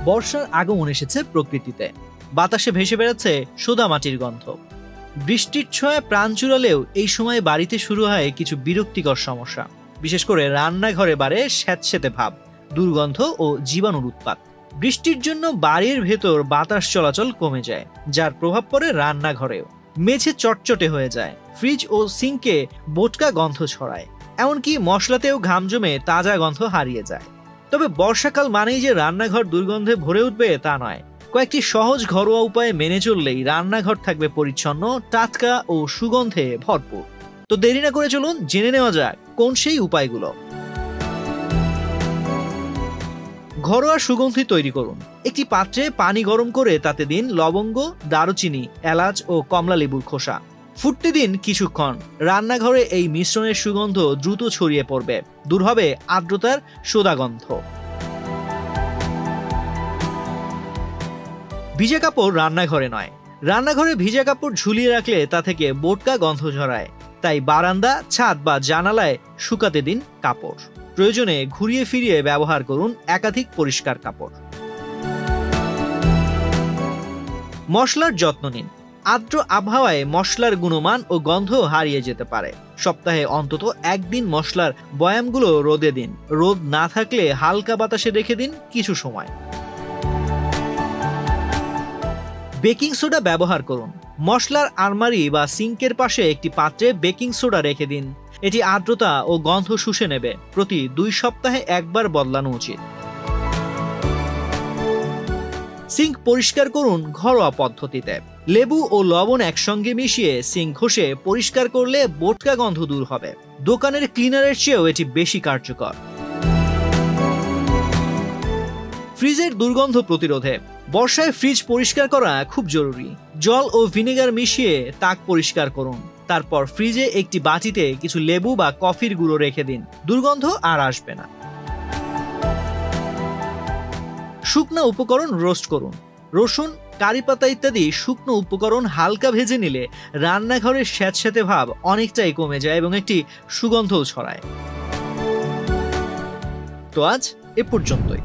বর্ষার আগমন এসেছে প্রকৃতিতে। বাতাসে ভেসে বেড়াচ্ছে সোদা মাটির গন্ধ। বৃষ্টির ছোঁয়া প্রাণ চুরালেও এই সময় বাড়িতে শুরু হয় কিছু বিরক্তিকর সমস্যা। বিশেষ করে রান্নাঘরে বাড়ে স্যাঁতসেঁতে ভাব, দুর্গন্ধ ও জীবাণুর উৎপাত। বৃষ্টির জন্য বাড়ির ভেতর বাতাস চলাচল কমে যায়, যার প্রভাব পড়ে রান্নাঘরেও। মেঝে চটচটে হয়ে যায়, ফ্রিজ ও সিঙ্কে বোটকা গন্ধ ছড়ায়, এমনকি মশলাতেও ঘাম জমে তাজা গন্ধ হারিয়ে যায়। তবে বর্ষাকাল মানেই যে রান্নাঘর দুর্গন্ধে ভরে উঠবে তা নয়। কয়েকটি সহজ ঘরোয়া উপায়ে মেনে চললেই রান্নাঘর থাকবে পরিচ্ছন্ন, টাটকা ও সুগন্ধে ভরপুর। তো দেরি না করে চলুন জেনে নেওয়া যাক কোন সেই উপায়গুলো। ঘরোয়া সুগন্ধি তৈরি করুন। একটি পাত্রে পানি গরম করে তাতে দিন লবঙ্গ, দারুচিনি, এলাচ ও কমলা লেবুর খোসা। ফুটতে দিন কিছুক্ষণ। রান্নাঘরে এই মিশ্রণের সুগন্ধ দ্রুত ছড়িয়ে পড়বে, দূর হবে আর্দ্রতার সোদা গন্ধ। ভিজা কাপড় রান্নাঘরে নয়। রান্নাঘরে ভিজা কাপড় ঝুলিয়ে রাখলে তা থেকে বোটকা গন্ধ ঝরায়। তাই বারান্দা, ছাদ বা জানালায় শুকাতে দিন কাপড়। প্রয়োজনে ঘুরিয়ে ফিরিয়ে ব্যবহার করুন একাধিক পরিষ্কার কাপড়। মশলার যত্ন নিন। আর্দ্র আবহাওয়ায় মশলার গুণমান ও গন্ধ হারিয়ে যেতে পারে। সপ্তাহে অন্তত একদিন মশলার বয়ামগুলো রোদে দিন। রোদ না থাকলে হালকা বাতাসে রেখে দিন কিছু সময়। বেকিং সোডা ব্যবহার করুন। মশলার আলমারি বা সিঙ্কের পাশে একটি পাত্রে বেকিং সোডা রেখে দিন। এটি আর্দ্রতা ও গন্ধ শুষে নেবে। প্রতি 2 সপ্তাহে একবার বদলানো উচিত। সিঙ্ক পরিষ্কার করুন ঘরোয়া পদ্ধতিতে। লেবু ও লবণ একসঙ্গে মিশিয়ে সিঙ্ক ঘষে পরিষ্কার করলে বোটকা গন্ধ দূর হবে। দোকানের ক্লিনারের চেয়েও এটি বেশি কার্যকর। ফ্রিজের দুর্গন্ধ প্রতিরোধে বর্ষায় ফ্রিজ পরিষ্কার করা খুব জরুরি। জল ও ভিনেগার মিশিয়ে তাক পরিষ্কার করুন। তারপর ফ্রিজে একটি বাটিতে কিছু লেবু বা কফির গুঁড়ো রেখে দিন। দুর্গন্ধ আর আসবে না। শুকনো উপকরণ রোস্ট করুন। রসুন, কারি পাতা ইত্যাদি শুকনো উপকরণ হালকা ভেজে নিলে রান্নাঘরের স্যাঁতস্যাঁতে ভাব অনেকটাই কমে যায় এবং একটি সুগন্ধও ছড়ায়। তো আজ এ পর্যন্তই।